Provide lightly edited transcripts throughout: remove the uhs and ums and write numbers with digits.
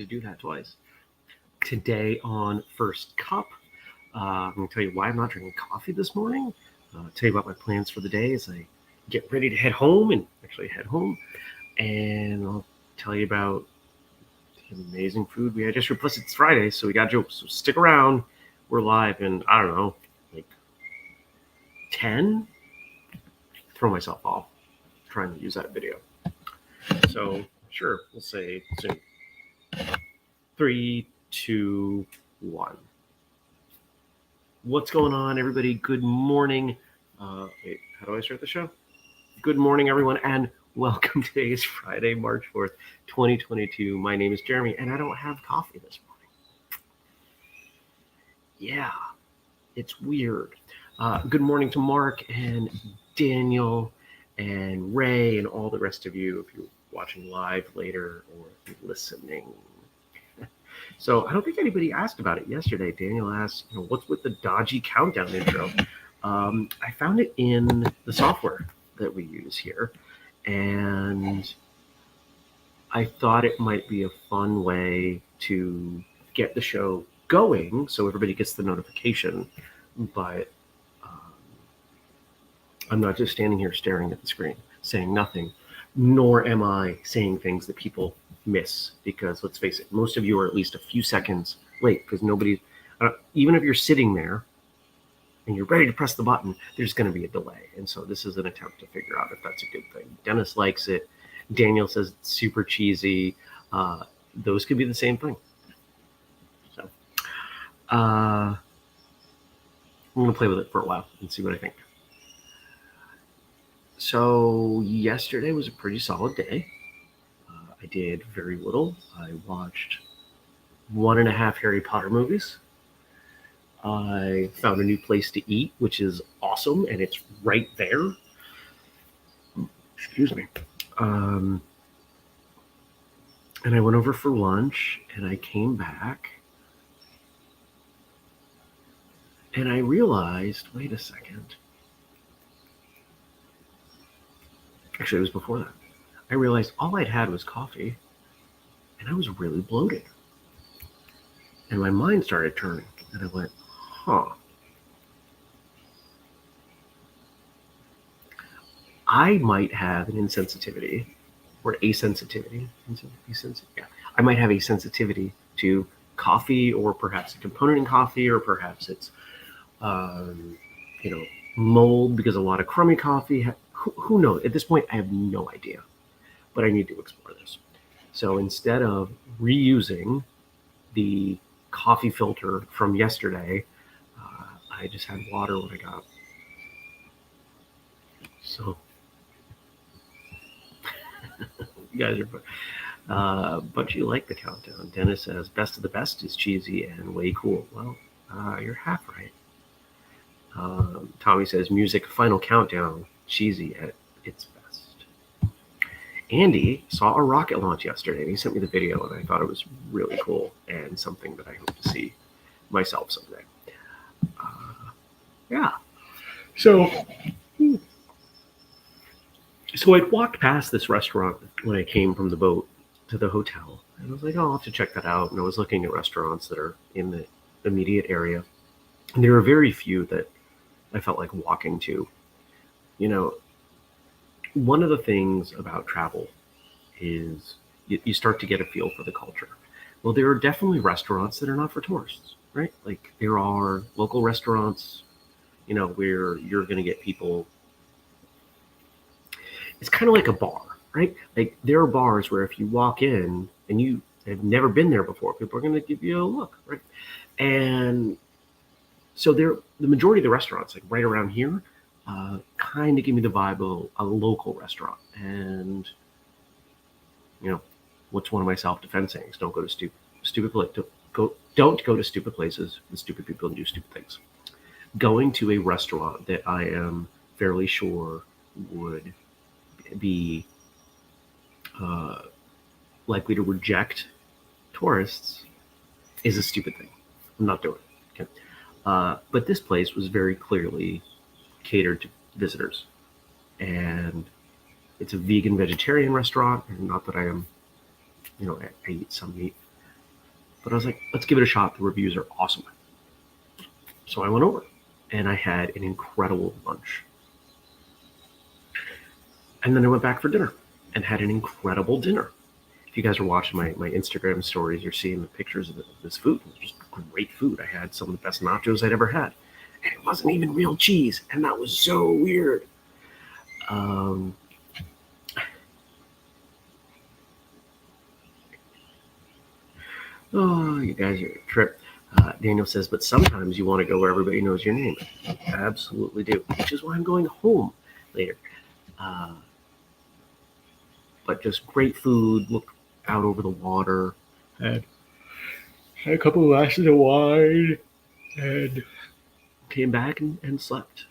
to do that twice. Today on First Cup, I'm going to tell you why I'm not drinking coffee this morning. Tell you about my plans for the day as I get ready to head home and actually head home. And I'll tell you about the amazing food we had yesterday. Plus, it's Friday, so we got jokes. So stick around. We're live in, I don't know, like 10? Throw myself off trying to use that video. So, sure, we'll say soon. 3, 2, 1. What's going on, everybody? Good morning. Wait, how do I start the show? Good morning, everyone, and welcome. Today is Friday, March 4th, 2022. My name is Jeremy, and I don't have coffee this morning. Yeah, it's weird. Good morning to Mark and Daniel and Ray and all the rest of you if you're watching live later or listening. So I don't think anybody asked about it yesterday. Daniel asked, what's with the dodgy countdown intro? I found it in the software that we use here, and I thought it might be a fun way to get the show going so everybody gets the notification, but I'm not just standing here staring at the screen saying nothing, nor am I saying things that people miss, because let's face it, most of you are at least a few seconds late, because nobody, even if you're sitting there and you're ready to press the button, there's going to be a delay. And so this is an attempt to figure out if that's a good thing. Dennis likes it. Daniel says it's super cheesy. Those could be the same thing. So I'm going to play with it for a while and see what I think. So yesterday was a pretty solid day. I did very little. I watched 1.5 Harry Potter movies. I found a new place to eat, which is awesome, and it's right there. Excuse me. And I went over for lunch, and I came back, and I realized, wait a second. Actually, it was before that. I realized all I'd had was coffee, and I was really bloated. And my mind started turning, and I went, I might have an insensitivity or asensitivity. I might have a sensitivity to coffee, or perhaps a component in coffee, or perhaps it's, mold because a lot of crummy coffee. Who knows? At this point, I have no idea, but I need to explore this. So instead of reusing the coffee filter from yesterday, I just had water when I got up. So you guys are, but you like the countdown. Dennis says, best of the best is cheesy and way cool. Well, you're half right. Tommy says, music, final countdown, cheesy at its best. Andy saw a rocket launch yesterday, and he sent me the video, and I thought it was really cool and something that I hope to see myself someday. Yeah. So I'd walked past this restaurant when I came from the boat to the hotel, and I was like, I'll have to check that out. And I was looking at restaurants that are in the immediate area, and there are very few that I felt like walking to. One of the things about travel is you start to get a feel for the culture. Well, there are definitely restaurants that are not for tourists, right? Like there are local restaurants, where you're going to get people. It's kind of like a bar, right? Like there are bars where if you walk in and you have never been there before, people are going to give you a look, right? And so the majority of the restaurants, like right around here, kind of give me the vibe of a local restaurant. And what's one of my self-defense sayings? Don't go to stupid places. Don't go to stupid places with stupid people and do stupid things. Going to a restaurant that I am fairly sure would be likely to reject tourists is a stupid thing. I'm not doing it. Okay. But this place was very clearly catered to visitors, and it's a vegan vegetarian restaurant. And not that I am, I eat some meat, But I was like, let's give it a shot. The reviews are awesome. So I went over and I had an incredible lunch. And then I went back for dinner and had an incredible dinner. If you guys are watching my Instagram stories, you're seeing the pictures of this food. It was just great food. I had some of the best nachos I'd ever had. And it wasn't even real cheese. And that was so weird. Oh, you guys are a trip. Daniel says, but sometimes you want to go where everybody knows your name. I absolutely do, which is why I'm going home later. But just great food, look out over the water, had a couple of glasses of wine, and came back and slept.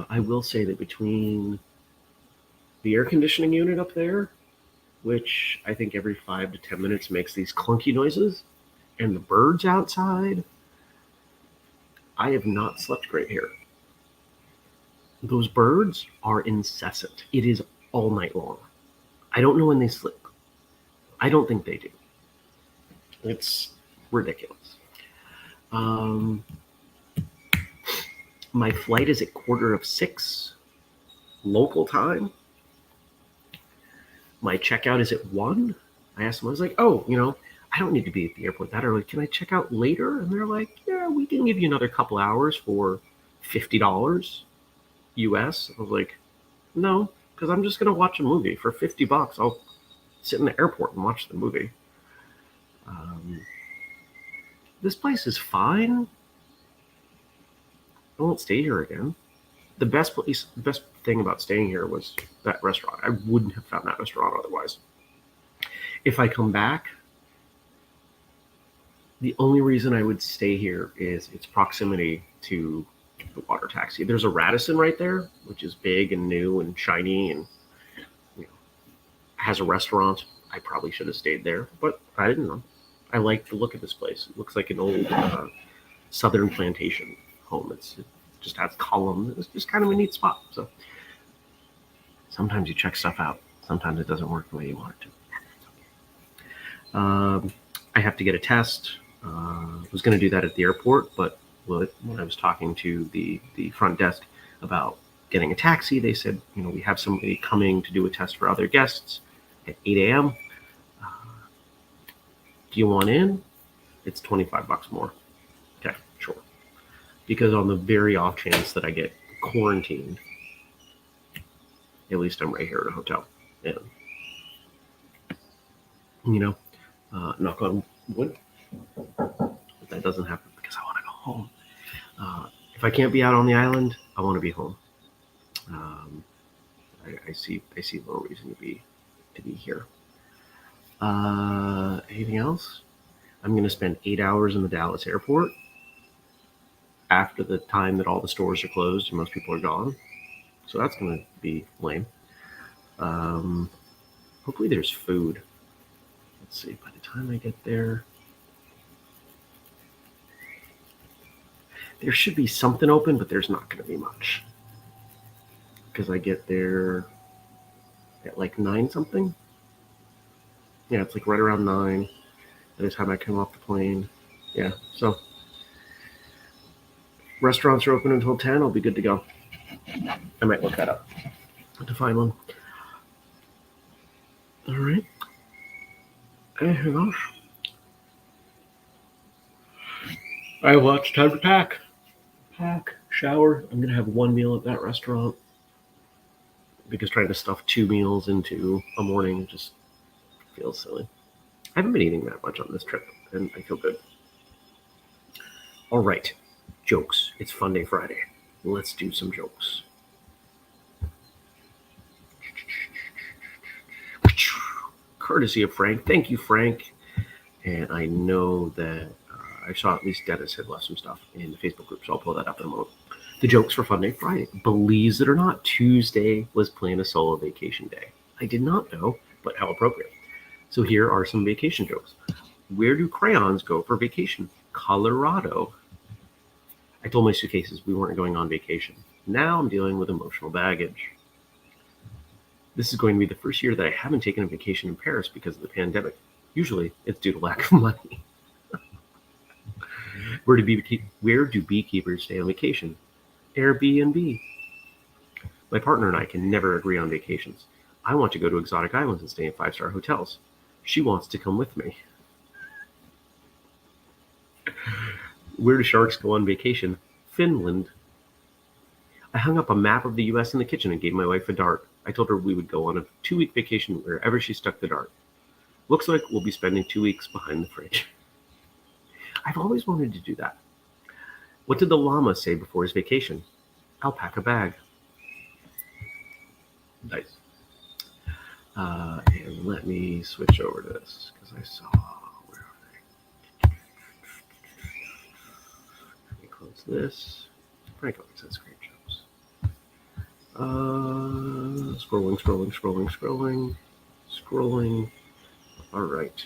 I will say that between the air conditioning unit up there, which I think every 5 to 10 minutes makes these clunky noises, and the birds outside, I have not slept great here. Those birds are incessant. It is all night long. I don't know when they sleep. I don't think they do. It's ridiculous. My flight is at 5:45 local time. My checkout is at 1. I asked them, I was like, oh, I don't need to be at the airport that early. Can I check out later? And they're like, yeah, we can give you another couple hours for $50 US. I was like, no, because I'm just going to watch a movie for $50. I'll sit in the airport and watch the movie. This place is fine. I won't stay here again. The best thing about staying here was that restaurant. I wouldn't have found that restaurant otherwise. If I come back, the only reason I would stay here is its proximity to the water taxi. There's a Radisson right there, which is big and new and shiny and has a restaurant. I probably should have stayed there, but I didn't know. I like the look of this place. It looks like an old Southern plantation home. It just has columns. It's just kind of a neat spot. So sometimes you check stuff out. Sometimes it doesn't work the way you want it to. I have to get a test. I was going to do that at the airport, but when I was talking to the front desk about getting a taxi, they said, we have somebody coming to do a test for other guests at 8 a.m. Do you want in? It's $25 more. Okay, sure. Because on the very off chance that I get quarantined, at least I'm right here at a hotel. And, knock on wood. But that doesn't happen because I want to go home. If I can't be out on the island, I want to be home. I see no reason to be here. Anything else? I'm going to spend 8 hours in the Dallas airport after the time that all the stores are closed and most people are gone. So that's going to be lame. Hopefully there's food. Let's see, by the time I get there, there should be something open, but there's not going to be much. Because I get there at like 9 something. Yeah, it's like right around 9 by the time I come off the plane. Yeah, so restaurants are open until 10. I'll be good to go. I might look that up to find one. All right. Anything else? I have lots of time to pack, shower. I'm going to have one meal at that restaurant because trying to stuff 2 meals into a morning just feels silly. I haven't been eating that much on this trip, and I feel good. All right, jokes. It's Fun Day Friday. Let's do some jokes. Courtesy of Frank. Thank you, Frank. And I know that I saw at least Dennis had left some stuff in the Facebook group, so I'll pull that up in a moment. The jokes for Fun Day Friday. Believes it or not, Tuesday was planned a solo vacation day. I did not know, but how appropriate. So here are some vacation jokes. Where do crayons go for vacation? Colorado. I told my suitcases we weren't going on vacation. Now I'm dealing with emotional baggage. This is going to be the first year that I haven't taken a vacation in Paris because of the pandemic. Usually it's due to lack of money. Where do beekeepers stay on vacation? Airbnb. My partner and I can never agree on vacations. I want to go to exotic islands and stay in five-star hotels. She wants to come with me. Where do sharks go on vacation? Finland. I hung up a map of the US in the kitchen and gave my wife a dart. I told her we would go on a 2-week vacation wherever she stuck the dart. Looks like we'll be spending 2 weeks behind the fridge. I've always wanted to do that. What did the llama say before his vacation? I'll pack a bag. Nice. And let me switch over to this because I saw. Where are they? Let me close this. Frank always has great jokes. Scrolling. All right.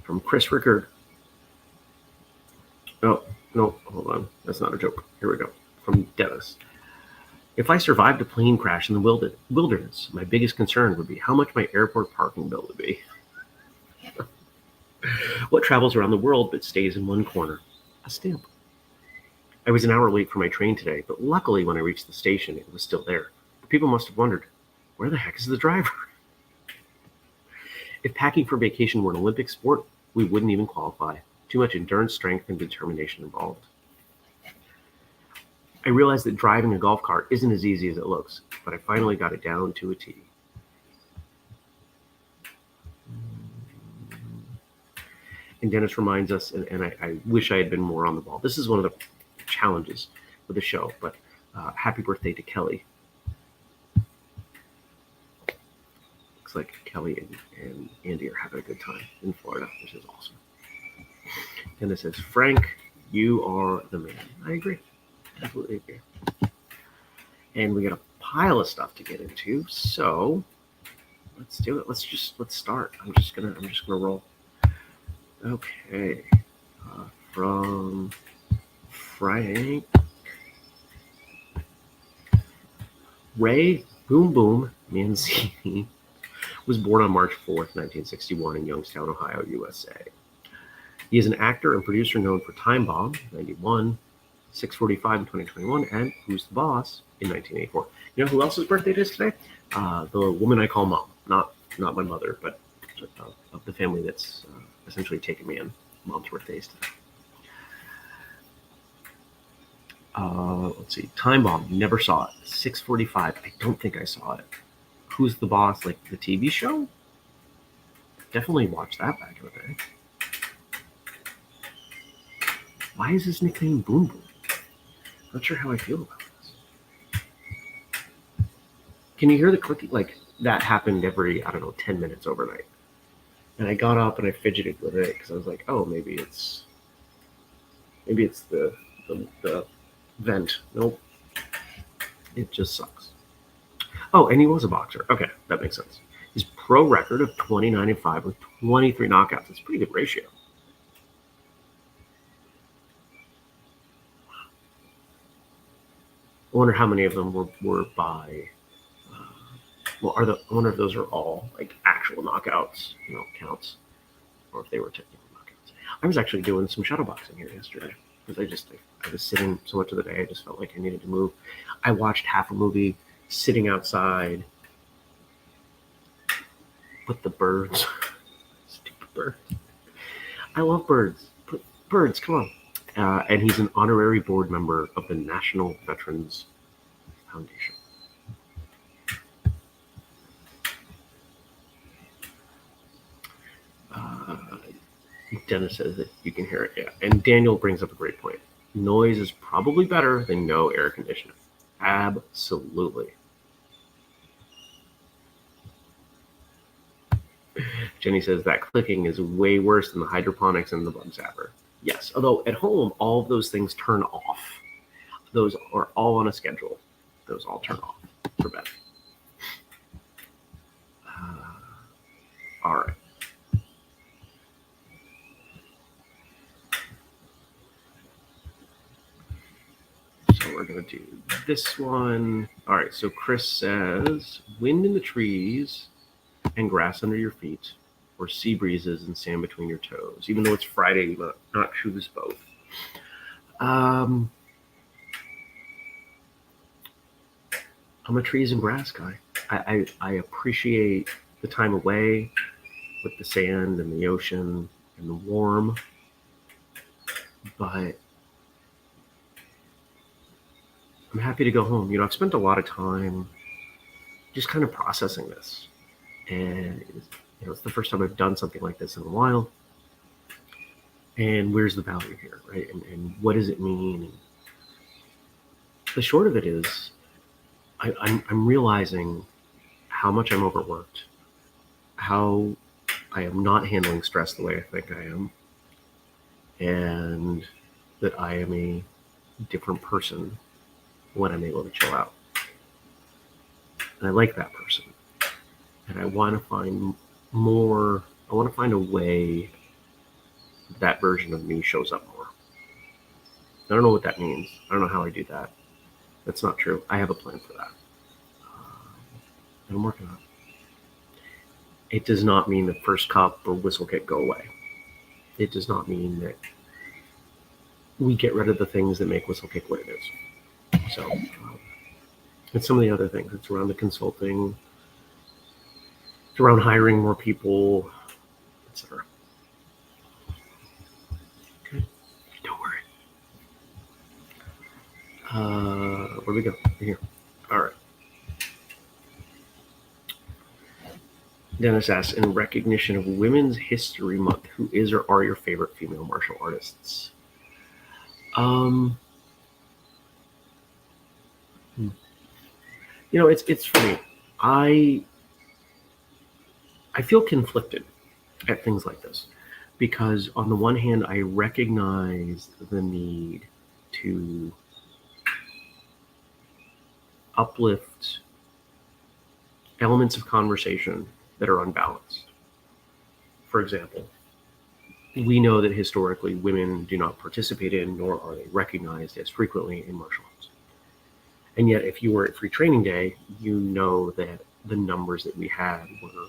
From Chris Rickard. Oh, no, hold on. That's not a joke. Here we go. From Dennis. If I survived a plane crash in the wilderness, my biggest concern would be how much my airport parking bill would be. What travels around the world but stays in one corner? A stamp. I was an hour late for my train today, but luckily when I reached the station, it was still there. The people must have wondered, where the heck is the driver? If packing for vacation were an Olympic sport, we wouldn't even qualify. Too much endurance, strength, and determination involved. I realized that driving a golf cart isn't as easy as it looks, but I finally got it down to a T. And Dennis reminds us, and I wish I had been more on the ball. This is one of the challenges with the show, but happy birthday to Kelly. Looks like Kelly and Andy are having a good time in Florida, which is awesome. Dennis says, Frank, you are the man. I agree. Absolutely agree. And we got a pile of stuff to get into, so let's do it. Let's start. I'm just gonna roll. Okay. From Fri-YAY. Ray Boom Boom Mancini was born on March 4th, 1961 in Youngstown, Ohio, USA. He is an actor and producer known for Timebomb, 91, 645 in 2021, and Who's the Boss in 1984. You know who else's birthday it is today? The woman I call mom. Not my mother, but of the family that's essentially taken me in. Mom's birthday is today. Let's see. Timebomb. Never saw it. 645. I don't think I saw it. Who's the Boss? Like the TV show? Definitely watched that back in the day. Why is his nickname Boom Boom? Not sure how I feel about this. Can you hear the clicking? Like that happened every, 10 minutes overnight. And I got up and I fidgeted with it because I was like, oh, maybe it's the vent. Nope. It just sucks. Oh, and he was a boxer. Okay, that makes sense. His pro record of 29-5 with 23 knockouts. That's a pretty good ratio. I wonder how many of them were by. I wonder if those are all like actual knockouts, counts, or if they were technical knockouts. I was actually doing some shadowboxing here yesterday because I was sitting so much of the day. I just felt like I needed to move. I watched half a movie sitting outside with the birds. Stupid birds. I love birds. Birds, come on. And he's an honorary board member of the National Veterans Foundation. Dennis says that you can hear it, yeah. And Daniel brings up a great point. Noise is probably better than no air conditioning. Absolutely. Jenny says that clicking is way worse than the hydroponics and the bug zapper. Yes, although at home, all of those things turn off. Those are all on a schedule. Those all turn off for bed. All right. So we're going to do this one. All right, so Chris says, wind in the trees and grass under your feet, or sea breezes and sand between your toes. Even though it's Friday, you might not choose both. I'm a trees and grass guy. I appreciate the time away with the sand and the ocean and the warm, but I'm happy to go home. You know, I've spent a lot of time just kind of processing this, and you know, it's the first time I've done something like this in a while. And where's the value here, right? And what does it mean? And the short of it is, I'm realizing how much I'm overworked, how I am not handling stress the way I think I am, and that I am a different person when I'm able to chill out. And I like that person. And I want to find more, I want to find a way that version of me shows up more. I don't know what that means. I don't know how I do that. That's not true. I have a plan for that. And I'm working on it. It does not mean the first cup or whistle kick go away. It does not mean that we get rid of the things that make whistle kick what it is. So it's some of the other things. It's around the consulting. It's around hiring more people, etc. Okay, don't worry. Where do we go? Here. All right. Dennis asks, in recognition of Women's History Month, who is or are your favorite female martial artists? You know, it's funny. I feel conflicted at things like this because on the one hand, I recognize the need to uplift elements of conversation that are unbalanced. For example, we know that historically women do not participate in nor are they recognized as frequently in martial arts. And yet, if you were at Free Training Day, you know that the numbers that we had were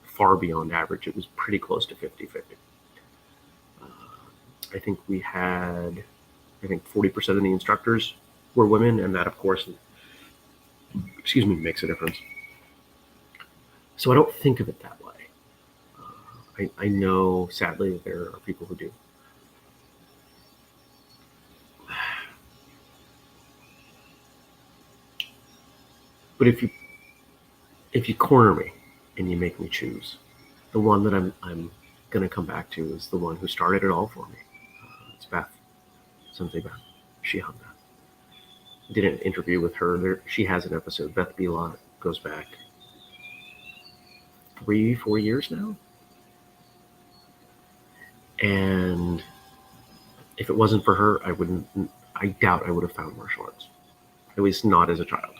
far beyond average. It was pretty close to 50-50. I think we had, 40% of the instructors were women, and that, of course, makes a difference. So I don't think of it that way. I know, sadly, that there are people who do. But if you corner me and you make me choose, the one that I'm going to come back to is the one who started it all for me. It's Beth, Sensei Beth. Shihan Beth. I did an interview with her. She has an episode. Beth Bilot goes back 3-4 years now. And if it wasn't for her, I doubt I would have found martial arts. At least not as a child.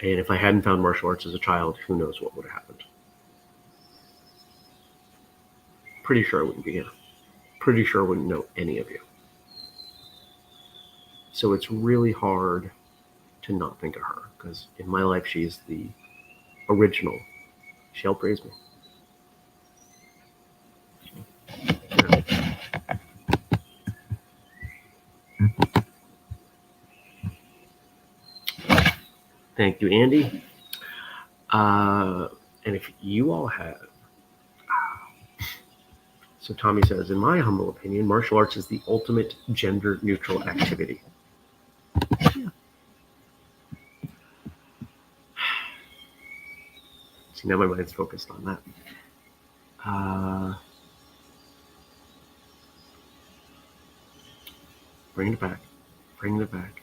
And if I hadn't found martial arts as a child, who knows what would have happened. Pretty sure I wouldn't be here. Pretty sure I wouldn't know any of you. So it's really hard to not think of her, because in my life, she's the original. She helped raise me. Thank you, Andy. And if you all have, so Tommy says, in my humble opinion, martial arts is the ultimate gender-neutral activity. Yeah. See, now my mind's focused on that. Bringing it back.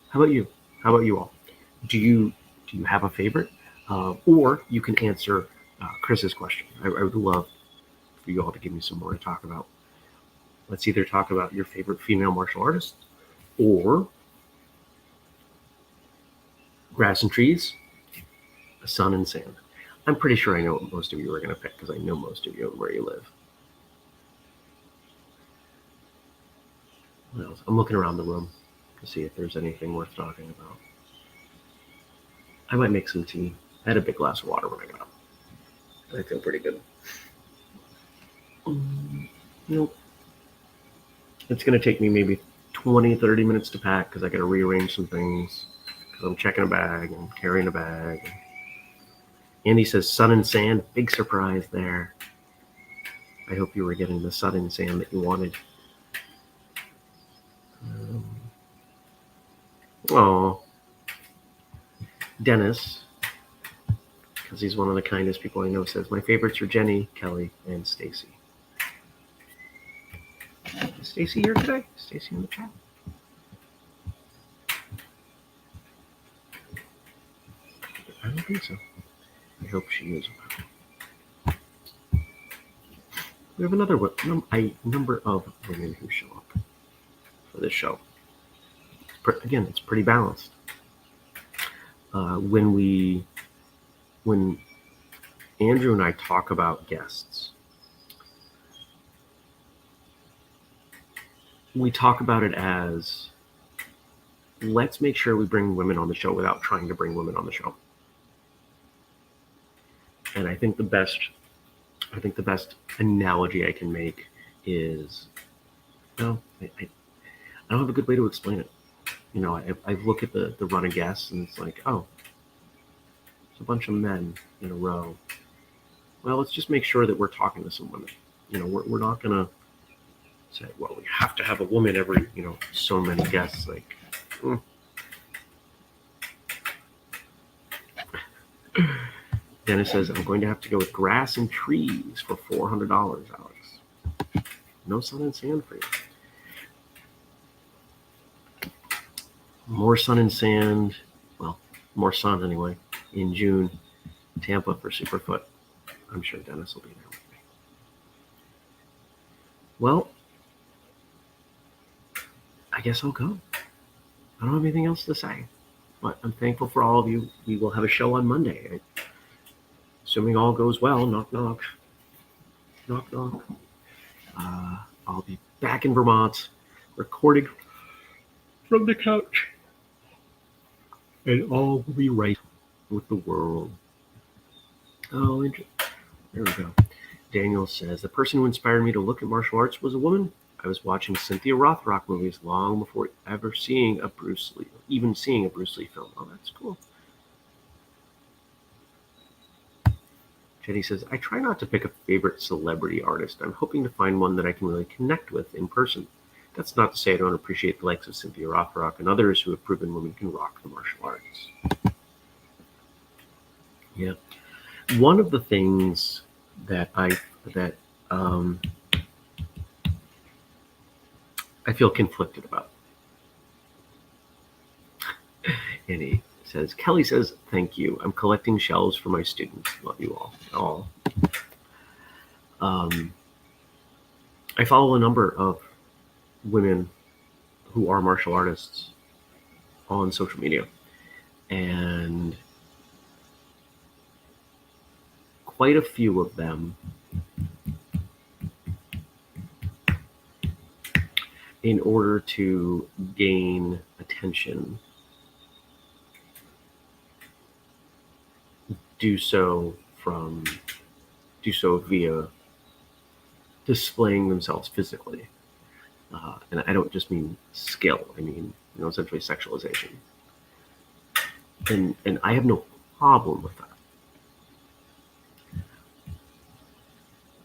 How about you? How about you all? Do you have a favorite? Or you can answer Chris's question. I would love for you all to give me some more to talk about. Let's either talk about your favorite female martial artist or grass and trees, sun and sand. I'm pretty sure I know what most of you are going to pick because I know most of you and where you live. What else? I'm looking around the room to see if there's anything worth talking about. I might make some tea. I had a big glass of water when I got up. I feel pretty good. Nope. It's going to take me maybe 20, 30 minutes to pack because I got to rearrange some things. Because I'm checking a bag and carrying a bag. Andy says sun and sand. Big surprise there. I hope you were getting the sun and sand that you wanted. Dennis, because he's one of the kindest people I know, says, my favorites are Jenny, Kelly, and Stacy. Is Stacy here today? Stacy in the chat? I don't think so. I hope she is. We have another number of women who show up for this show. Again, it's pretty balanced. When Andrew and I talk about guests, we talk about it as, let's make sure we bring women on the show without trying to bring women on the show. And I think the best analogy I can make is, I don't have a good way to explain it. I look at the run of guests and it's like, oh, it's a bunch of men in a row. Well, let's just make sure that we're talking to some women. We're not going to say, well, we have to have a woman every, so many guests. Like, Dennis says, I'm going to have to go with grass and trees for $400, Alex. No sun and sand for you. More sun and sand, well, more sun anyway, in June, Tampa for Superfoot. I'm sure Dennis will be there with me. Well, I guess I'll go. I don't have anything else to say, but I'm thankful for all of you. We will have a show on Monday. Assuming all goes well, knock, knock. Knock, knock. I'll be back in Vermont, recording from the couch. And all will be right with the world. Oh, there we go. Daniel says, the person who inspired me to look at martial arts was a woman. I was watching Cynthia Rothrock movies long before even seeing a Bruce Lee film. Oh, that's cool. Jenny says, I try not to pick a favorite celebrity artist. I'm hoping to find one that I can really connect with in person. That's not to say I don't appreciate the likes of Cynthia Rothrock and others who have proven women can rock the martial arts. Yeah. One of the things that I feel conflicted about. And he says, Kelly says, thank you. I'm collecting shells for my students. Love you all. I follow a number of women who are martial artists on social media, and quite a few of them, in order to gain attention, do so via displaying themselves physically. And I don't just mean skill. I mean, essentially sexualization. And I have no problem with that.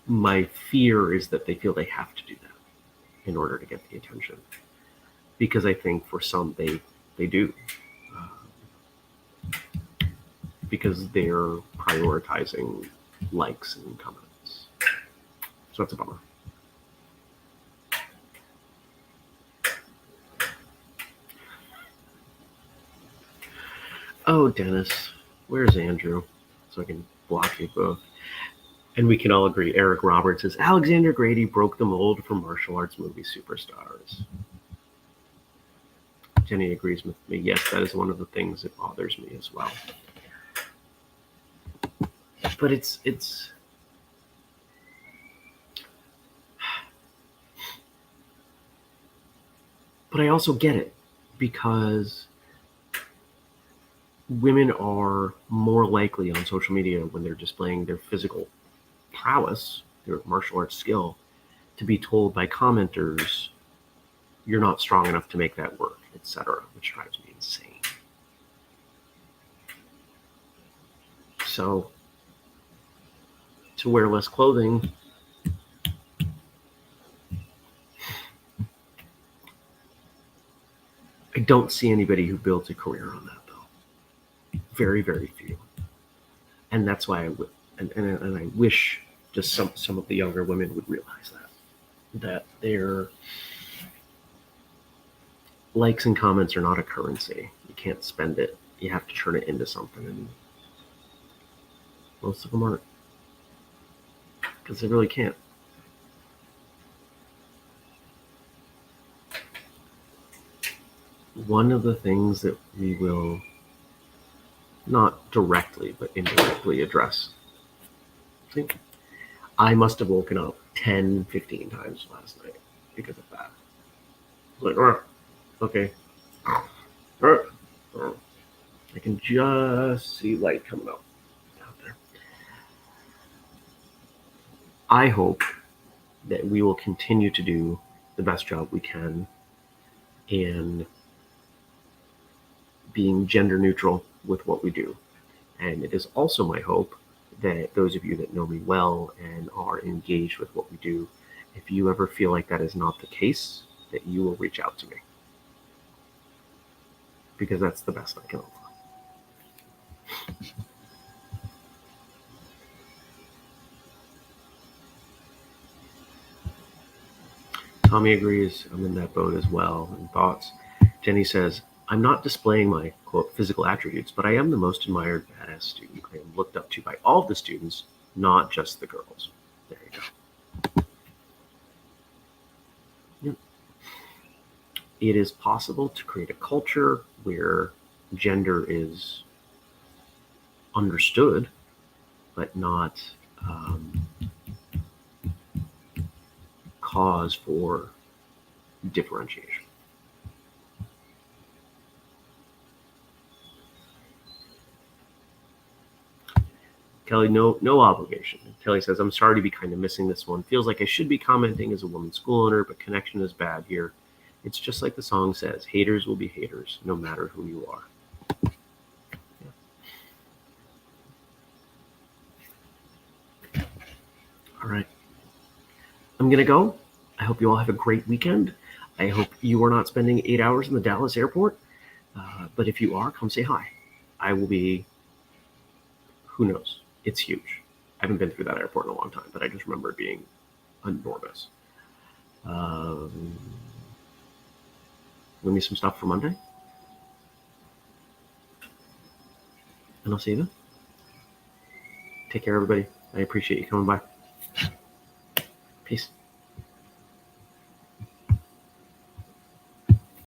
My fear is that they feel they have to do that in order to get the attention. Because I think for some, they do. Because they're prioritizing likes and comments. So that's a bummer. Oh, Dennis, where's Andrew? So I can block you both. And we can all agree, Eric Roberts says, Alexander Grady broke the mold for martial arts movie superstars. Jenny agrees with me. Yes, that is one of the things that bothers me as well. But it's but I also get it, because women are more likely on social media when they're displaying their physical prowess, their martial arts skill, to be told by commenters, you're not strong enough to make that work, etc., which drives me insane. So, to wear less clothing, I don't see anybody who builds a career on that, though. Very, very few. And that's why I wish just some of the younger women would realize that their likes and comments are not a currency. You can't spend it. You have to turn it into something, and most of them aren't, because they really can't. One of the things that we will not directly but indirectly address, I must have woken up 10, 15 times last night because of that. Like, okay. I can just see light coming out there. I hope that we will continue to do the best job we can in being gender neutral with what we do. And it is also my hope that those of you that know me well and are engaged with what we do, if you ever feel like that is not the case, that you will reach out to me. Because that's the best I can offer. Tommy agrees. I'm in that boat as well. And thoughts. Jenny says, I'm not displaying my, quote, physical attributes, but I am the most admired badass student. I am looked up to by all of the students, not just the girls. There you go. Yep. It is possible to create a culture where gender is understood, but not cause for differentiation. Kelly, no obligation. Kelly says, I'm sorry to be kind of missing this one. Feels like I should be commenting as a woman school owner, but connection is bad here. It's just like the song says, haters will be haters, no matter who you are. Yeah. All right. I'm going to go. I hope you all have a great weekend. I hope you are not spending 8 hours in the Dallas airport. But if you are, come say hi. I will be, who knows? It's huge. I haven't been through that airport in a long time, but I just remember it being enormous. Give me some stuff for Monday. And I'll see you then. Take care, everybody. I appreciate you coming by. Peace.